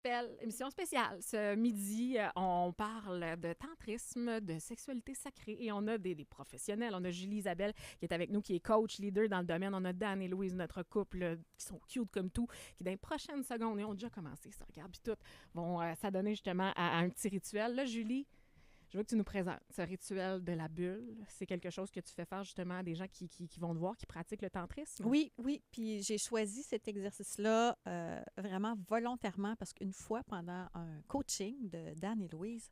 s'appelle Émission spéciale. Ce midi, on parle de tantrisme, de sexualité sacrée et on a des professionnels. On a Julie Isabelle qui est avec nous, qui est coach, leader dans le domaine. On a Dan et Louise, notre couple, qui sont cute comme tout, qui dans les prochaines secondes, et ont déjà commencé ça, regarde, puis tout, vont s'adonner justement à un petit rituel. Là, Julie, je veux que tu nous présentes ce rituel de la bulle. C'est quelque chose que tu fais faire justement à des gens qui vont te voir, qui pratiquent le tantrisme? Oui, oui. Puis j'ai choisi cet exercice-là vraiment volontairement parce qu'une fois, pendant un coaching de Dan et Louise,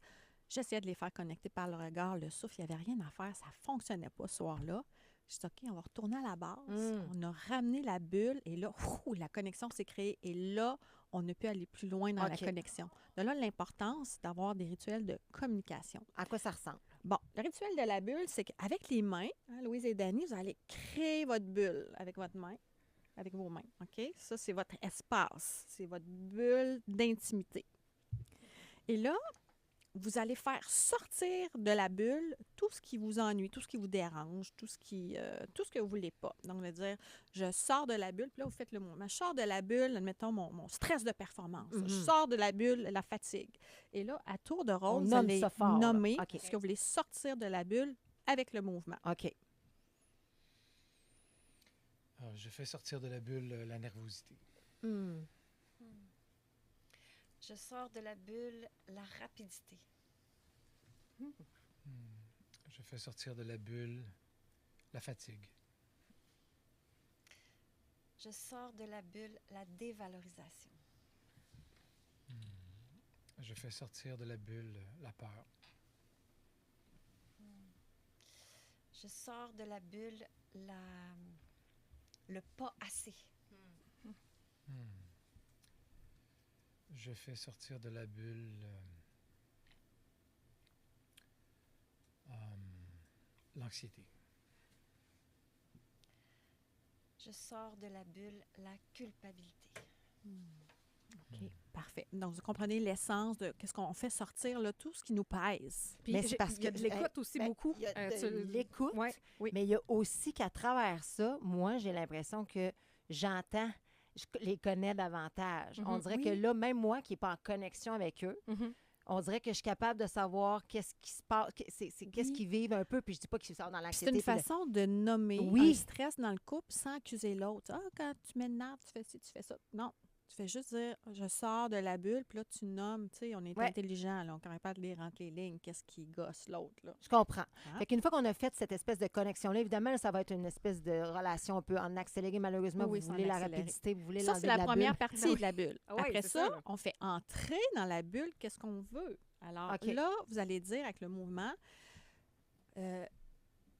j'essayais de les faire connecter par le regard, le souffle. Il n'y avait rien à faire. Ça ne fonctionnait pas ce soir-là. Je dis, OK, on va retourner à la base. On a ramené la bulle et là, la connexion s'est créée. Et là, on a pu aller plus loin dans la connexion. De là, l'importance d'avoir des rituels de communication. À quoi ça ressemble? Bon, le rituel de la bulle, c'est qu'avec les mains, Louise et Dany, vous allez créer votre bulle avec votre main, avec vos mains. OK? Ça, c'est votre espace. C'est votre bulle d'intimité. Et là, vous allez faire sortir de la bulle tout ce qui vous ennuie, tout ce qui vous dérange, tout ce que vous voulez pas. Donc, on va dire, je sors de la bulle, puis là, vous faites le mouvement. Je sors de la bulle, admettons, mon stress de performance. Je sors de la bulle, la fatigue. Et là, à tour de rôle, vous allez nommer ce que vous voulez sortir de la bulle avec le mouvement. OK. Je fais sortir de la bulle la nervosité. Je sors de la bulle la rapidité. Je fais sortir de la bulle la fatigue. Je sors de la bulle la dévalorisation. Je fais sortir de la bulle la peur. Je sors de la bulle le pas assez. Je fais sortir de la bulle l'anxiété. Je sors de la bulle la culpabilité. OK, parfait. Donc, vous comprenez l'essence de qu'est-ce qu'on fait sortir, là, tout ce qui nous pèse. Puis Mais c'est parce il y a de que- l'écoute aussi beaucoup. Il y a de Tu- l'écoute, Ouais. Oui. mais il y a aussi qu'à travers ça, moi, j'ai l'impression que j'entends, je les connais davantage. On dirait Oui. que là, même moi qui n'ai pas en connexion avec eux, Mhm. on dirait que je suis capable de savoir qu'est-ce qui se passe, qu'est-ce Oui. qu'ils vivent un peu, puis je dis pas qu'ils sont dans C'est l'anxiété. une puis le- façon de nommer Oui. un stress dans le couple sans accuser l'autre. Ah, quand tu m'énerves, tu fais ci, tu fais ça. Non. Tu fais juste dire, je sors de la bulle, puis là, tu nommes, tu sais, on est Ouais. intelligent, là, on ne pas de lire entre les lignes, qu'est-ce qui gosse l'autre, là. Je comprends. Hein? Fait qu'une fois qu'on a fait cette espèce de connexion-là, évidemment, là, ça va être une espèce de relation un peu en accéléré. Malheureusement, Oui, vous c'est en voulez la accéléré. rapidité, vous voulez Ça, l'enlever c'est de la la première bulle. partie de la bulle. Ah oui, Après c'est ça, ça. on fait entrer dans la bulle qu'est-ce qu'on veut. Alors OK. là, vous allez dire avec le mouvement,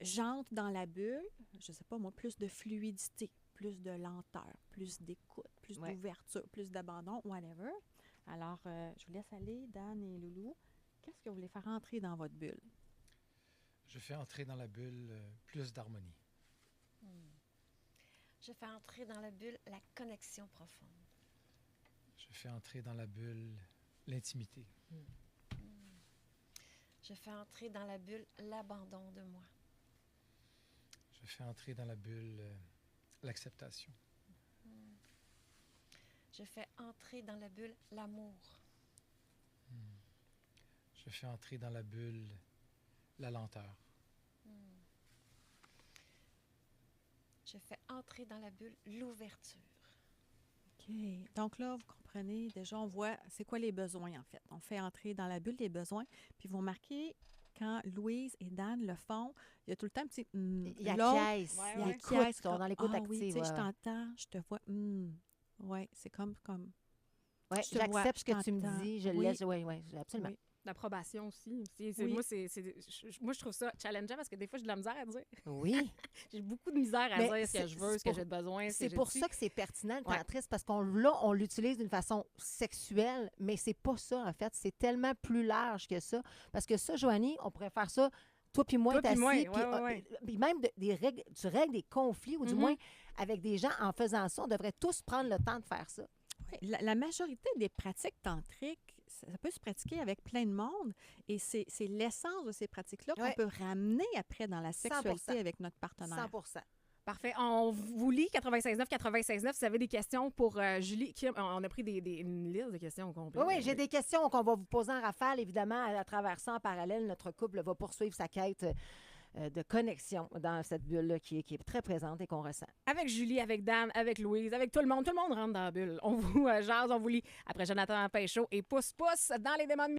j'entre dans la bulle, je ne sais pas moi, plus de fluidité, plus de lenteur, plus d'écoute, plus Ouais. d'ouverture, plus d'abandon, whatever. Alors, je vous laisse aller, Dan et Loulou. Qu'est-ce que vous voulez faire entrer dans votre bulle? Je fais entrer dans la bulle plus d'harmonie. Je fais entrer dans la bulle la connexion profonde. Je fais entrer dans la bulle l'intimité. Je fais entrer dans la bulle l'abandon de moi. Je fais entrer dans la bulle l'acceptation. Je fais entrer dans la bulle l'amour. Je fais entrer dans la bulle la lenteur. Je fais entrer dans la bulle l'ouverture. OK. Donc là, vous comprenez, déjà, on voit c'est quoi les besoins, en fait. On fait entrer dans la bulle les besoins. Puis vous remarquez, quand Louise et Dan le font, il y a tout le temps un petit Il l'autre, acquiesce. Ouais, Il ouais. écoute, acquiesce, ils sont dans l'écoute ah active. oui, tu sais, ouais. je t'entends, je te vois. Oui, c'est comme Ouais, je te vois, j'accepte ce je que tu me t'entends. dis, je le Oui. laisse. Oui, oui, absolument. Oui. L'approbation aussi. Oui. Moi, je trouve ça challengeant parce que des fois, j'ai de la misère à dire. Oui. J'ai beaucoup de misère à Mais dire ce que je veux, c'est ce que pour- j'ai besoin. ce que C'est j'ai pour dit. ça que c'est pertinent le Ouais. tantrisme, parce on l'utilise d'une façon sexuelle, mais c'est pas ça, en fait. C'est tellement plus large que ça. Parce que ça, Joanie, on pourrait faire ça, toi puis moi, Toi t'es puis moi, assis, ouais. puis même tu règles des conflits, ou du Mhm. moins, avec des gens, en faisant ça, on devrait tous prendre le temps de faire ça. Oui, la majorité des pratiques tantriques, ça peut se pratiquer avec plein de monde. Et c'est l'essence de ces pratiques-là qu'on Ouais. peut ramener après dans la sexualité 100%. avec notre partenaire. 100%. Parfait. On vous lit 96.9, 96.9. Si vous avez des questions pour Julie, on a pris une liste de questions au complet. Oui, j'ai des questions qu'on va vous poser en rafale. Évidemment, à travers ça, en parallèle, notre couple va poursuivre sa quête de connexion dans cette bulle-là qui est très présente et qu'on ressent. Avec Julie, avec Dan, avec Louise, avec tout le monde. Tout le monde rentre dans la bulle. On vous jase, on vous lit après Jonathan Pinchot et pousse dans les démons de